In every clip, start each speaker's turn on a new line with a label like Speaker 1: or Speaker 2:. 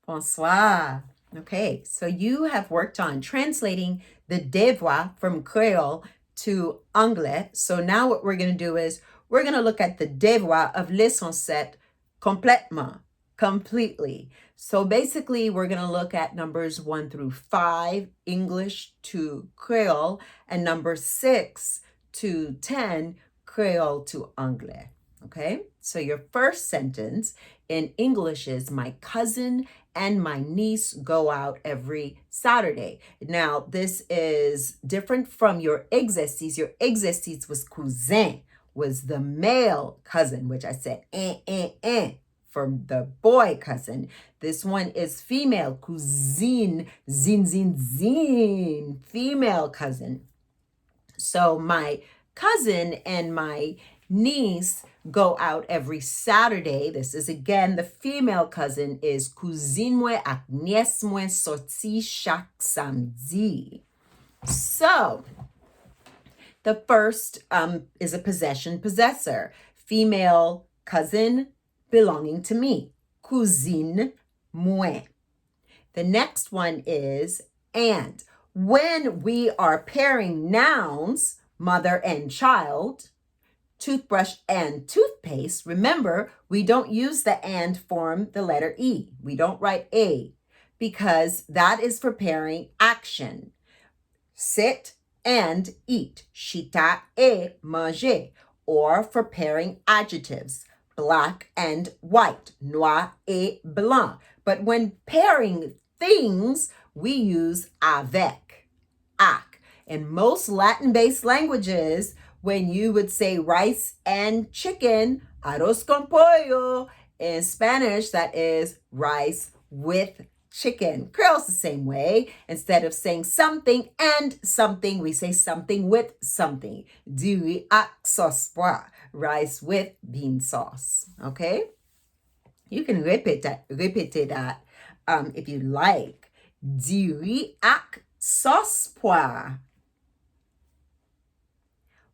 Speaker 1: Bonsoir. Okay, so you have worked on translating the devoir from Kreyòl to anglais. So now what we're going to do is we're going to look at the devoir of leçon 7 complètement, completely. So basically, we're going to look at numbers 1 through 5, English to Kreyòl, and number 6 to 10, Kreyòl to anglais. Okay, so your first sentence in English is my cousin and my niece go out every Saturday. Now, this is different from your exercice. Your exercice was cousin, was the male cousin, which I said, from the boy cousin. This one is female, cousine, zin, female cousin. So my cousin and my niece go out every Saturday. This is again the female cousin is cousine mwen ak nièce mwen sorti chaque samedi. So the first is a possession possessor, female cousin belonging to me, cousine mwen. The next one is and. When we are pairing nouns, mother and child, toothbrush and toothpaste, remember, we don't use the and form, the letter E. We don't write A because that is for pairing action. Sit and eat. Chita et manger. Or for pairing adjectives. Black and white. Noir et blanc. But when pairing things, we use avec, ac. In most Latin-based languages, when you would say rice and chicken, arroz con pollo. In Spanish, that is rice with chicken. Kreyòl's the same way. Instead of saying something and something, we say something with something. Du riz ak sauce pois, rice with bean sauce. Okay? You can repeat that if you like. Du riz ak sauce pois.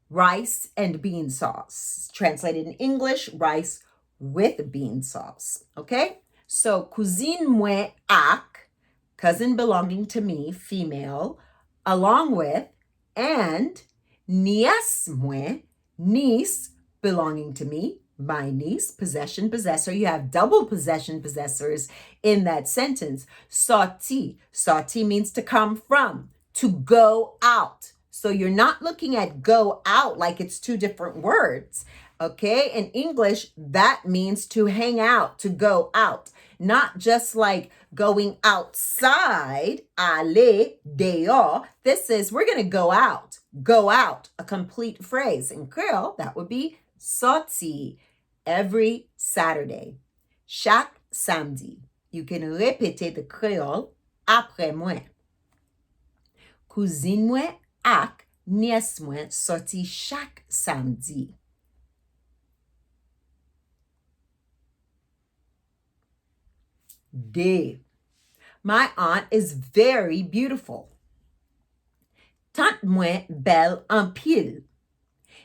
Speaker 1: Rice and bean sauce. Translated in English, rice with bean sauce. Okay? So, cousine mwen ak, cousin belonging to me, female, along with, and nièce mwen, niece belonging to me, my niece, possession possessor. You have double possession possessors in that sentence. Sorti. Sorti means to come from, to go out. So you're not looking at go out like it's two different words. Okay? In English, that means to hang out, to go out. Not just like going outside, aller, dehors. This is, we're going to go out, a complete phrase. In Kreyòl, that would be sorti, every Saturday. Chaque samedi. You can répéter the Kreyòl après moi. Cousine moi ak nièce mwen sorti chaque samedi. D. My aunt is very beautiful. Tante mwen belle en pile.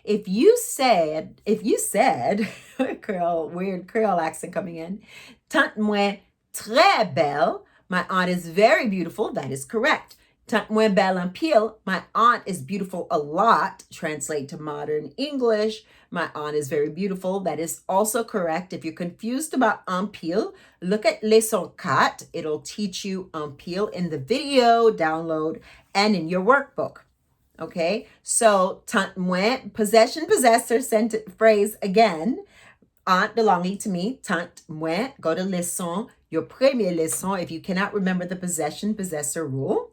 Speaker 1: If you said, Kreyòl, weird Kreyòl accent coming in, tante mwen très belle, my aunt is very beautiful, that is correct. Tante mwen belle en pile, my aunt is beautiful a lot, translate to modern English, my aunt is very beautiful, that is also correct. If you're confused about en pile, look at leçon 4, it'll teach you en pile in the video, download, and in your workbook. Okay, so tante mwen, possession possessor phrase again, aunt belonging to me, tante mwen, go to leçon, your premier leçon if you cannot remember the possession possessor rule.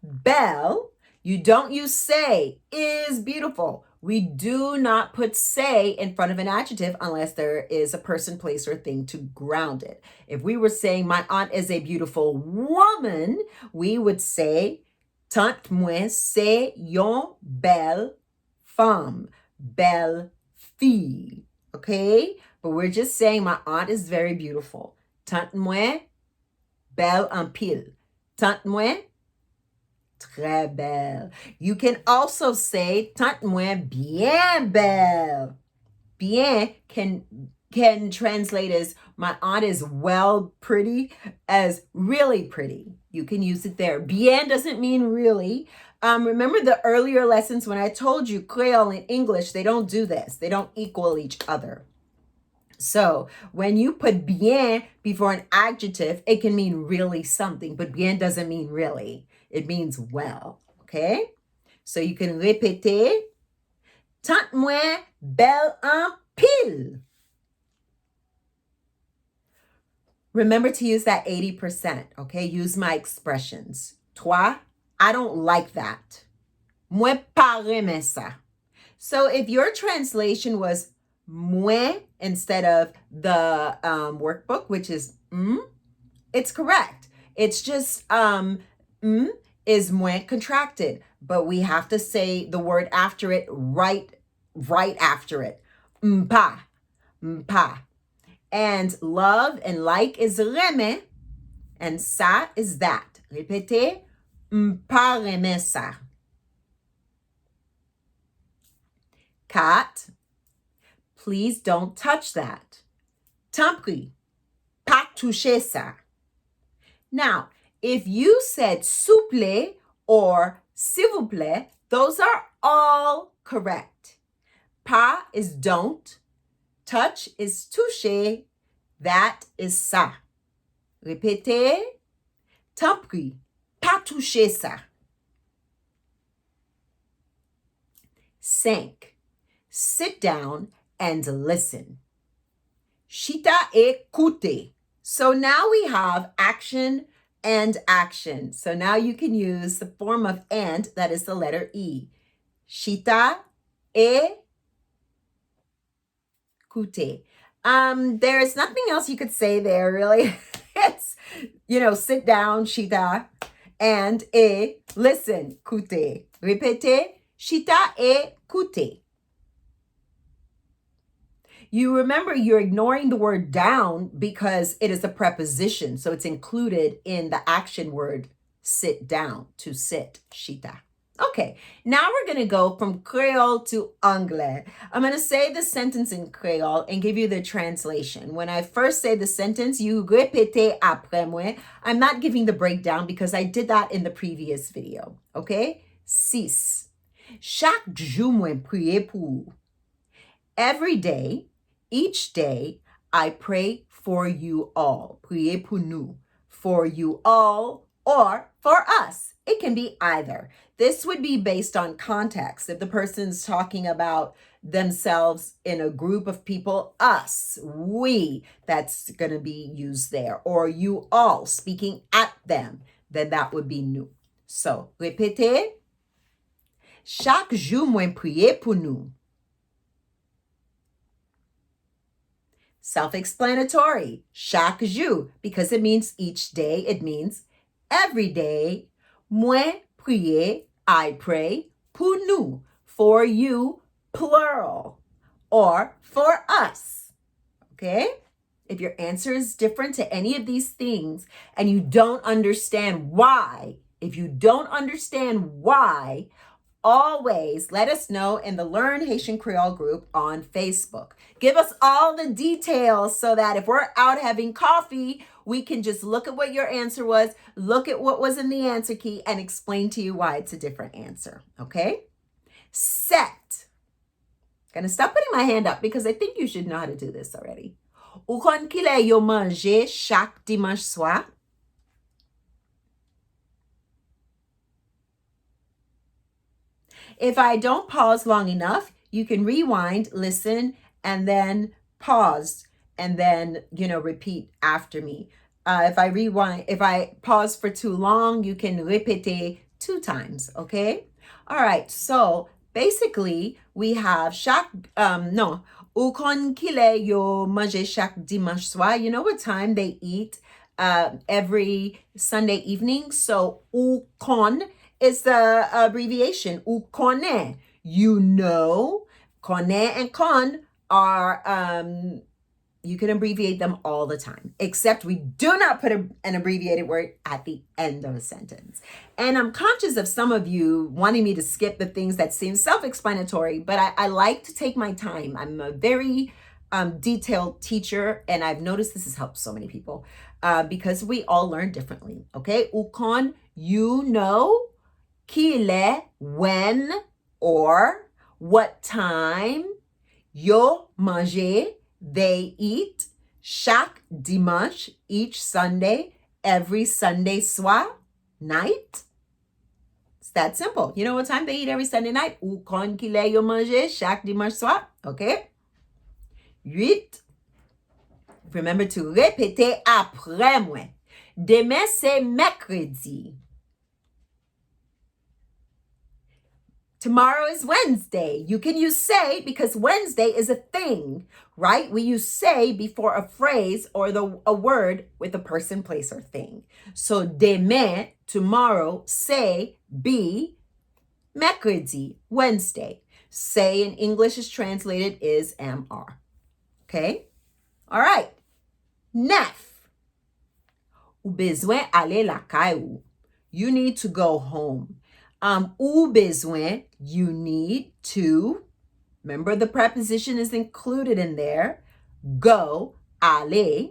Speaker 1: Belle, you don't use say, is beautiful. We do not put say in front of an adjective unless there is a person, place, or thing to ground it. If we were saying my aunt is a beautiful woman, we would say tante mwen c'est yon belle femme, belle fille, okay? But we're just saying my aunt is very beautiful. Tante mwen, belle en pile. Tante mwen, très belle. You can also say tante mwen bien belle. Bien can can translate as my aunt is well pretty as really pretty. You can use it there. Bien doesn't mean really. Remember the earlier lessons when I told you Kreyòl and English, they don't do this. They don't equal each other. So when you put bien before an adjective, it can mean really something, but bien doesn't mean really. It means well, okay? So you can répéter, tante moi belle en pile. Remember to use that 80%, okay? Use my expressions. Toi, I don't like that. Moi pas aimer ça. So if your translation was moi instead of the workbook, which is it's correct. It's just is moi contracted, but we have to say the word after it right after it. M'pa, m'pa. And love and like is reme, and ça is that. Répétez, m'pa reme ça. Kat, please don't touch that. Tant pis, pas toucher ça. Now, if you said s'il vous plaît or s'il vous plaît, those are all correct. Pas is don't. Touch is toucher. That is ça. Répétez. Tant pis, pas toucher ça. 5. Sit down and listen. Chita écoute. So now we have action and action. So now you can use the form of and, that is the letter E. Chita écoute. There's nothing else you could say there, really. It's, sit down, chita, and listen, écoute. Répétez, chita écoute. You remember you're ignoring the word down because it is a preposition. So it's included in the action word sit down, to sit, chita. Okay, now we're going to go from Kreyòl to anglè. I'm going to say the sentence in Kreyòl and give you the translation. When I first say the sentence, you répétez après moi. I'm not giving the breakdown because I did that in the previous video. Okay? 6. Chaque jour moi prier pour. Every day, each day, I pray for you all. Prier pour nous. For you all or for us. It can be either. This would be based on context. If the person's talking about themselves in a group of people, us, we, that's going to be used there. Or you all speaking at them, then that would be nous. So, répétez. Chaque jour, moi prier pour nous. Self-explanatory. Chaque jour, because it means each day. It means every day. Moi prier, I pray, pour nous, for you, plural, or for us. Okay? If your answer is different to any of these things and you don't understand why, always let us know in the Learn Haitian Creole group on Facebook. Give us all the details so that if we're out having coffee, we can just look at what your answer was, look at what was in the answer key, and explain to you why it's a different answer. Okay? Set. Gonna stop putting my hand up because I think you should know how to do this already. Ou kon ki le yo manje chaque dimanche soir? If I don't pause long enough, you can rewind, listen, and then pause, and then, repeat after me. If I pause for too long, you can répéter 2 times, okay? All right, so basically we have ou kon kile yo mange chaque dimanche soir. You know what time they eat every Sunday evening? So ou kon is the abbreviation. Ou connaît. You know. Connaît and con are, you can abbreviate them all the time, except we do not put an abbreviated word at the end of a sentence. And I'm conscious of some of you wanting me to skip the things that seem self-explanatory, but I like to take my time. I'm a very detailed teacher, and I've noticed this has helped so many people because we all learn differently. Okay, ou quand you know qu'il est, when or what time, yo manger, they eat, chaque dimanche, each Sunday, every Sunday soir, night. It's that simple. You know what time they eat every Sunday night? Ou quand qu'il est, yo manger, chaque dimanche soir. Okay? 8. Remember to répéter après moi. Demain, c'est mercredi. Tomorrow is Wednesday. You can use say because Wednesday is a thing, right? We use say before a phrase or a word with a person, place, or thing. So demain, tomorrow, say, be, mercredi, Wednesday. Say in English is translated is am, are. Okay? All right. 9. Ou besoin aller la caille. You need to go home. Ou besoin, you need to. Remember the preposition is included in there. Go, aller.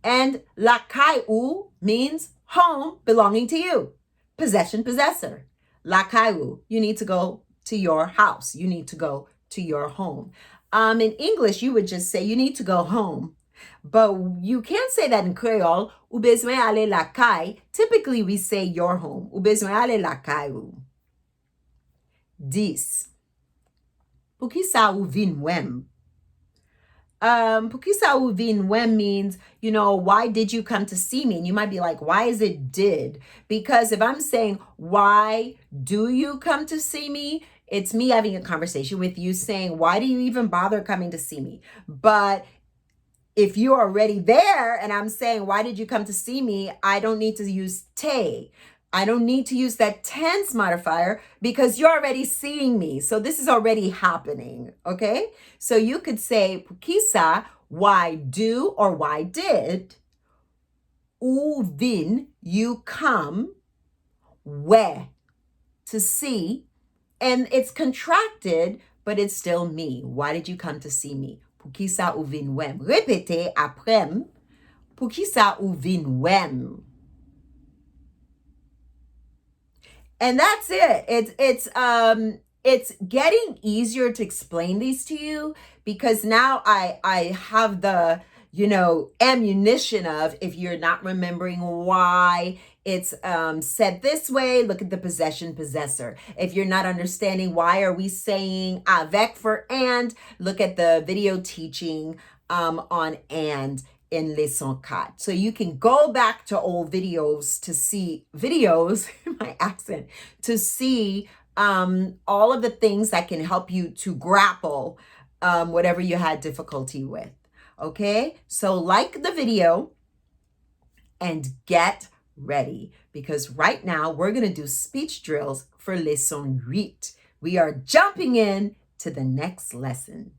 Speaker 1: And la caille means home belonging to you. Possession, possessor. La caille, you need to go to your house. You need to go to your home. In English, you would just say you need to go home. But you can't say that in Kreyòl. Ou besoin aller la caille. Typically, we say your home. Ou besoin aller la caille. 10. Pou ki sa ou vin wem? Pou ki sa ou vin wem means, why did you come to see me? And you might be like, why is it did? Because if I'm saying, why do you come to see me? It's me having a conversation with you saying, why do you even bother coming to see me? But if you're already there and I'm saying, why did you come to see me? I don't need to use te. I don't need to use that tense modifier because you're already seeing me. So this is already happening, okay? So you could say, pou ki sa, why do or why did. Ou vin, you come. Where, to see. And it's contracted, but it's still me. Why did you come to see me? Pou ki sa ou vin wem. Répétez après. Pou ki sa ou vin wem. And that's it. It's getting easier to explain these to you because now I have the, ammunition of if you're not remembering why it's said this way, look at the possession possessor. If you're not understanding why are we saying avec for and, look at the video teaching on and in Leçon 4. So you can go back to old videos to see my accent, to see all of the things that can help you to grapple whatever you had difficulty with. Okay, so like the video and get ready because right now we're going to do speech drills for Leçon 8. We are jumping in to the next lesson.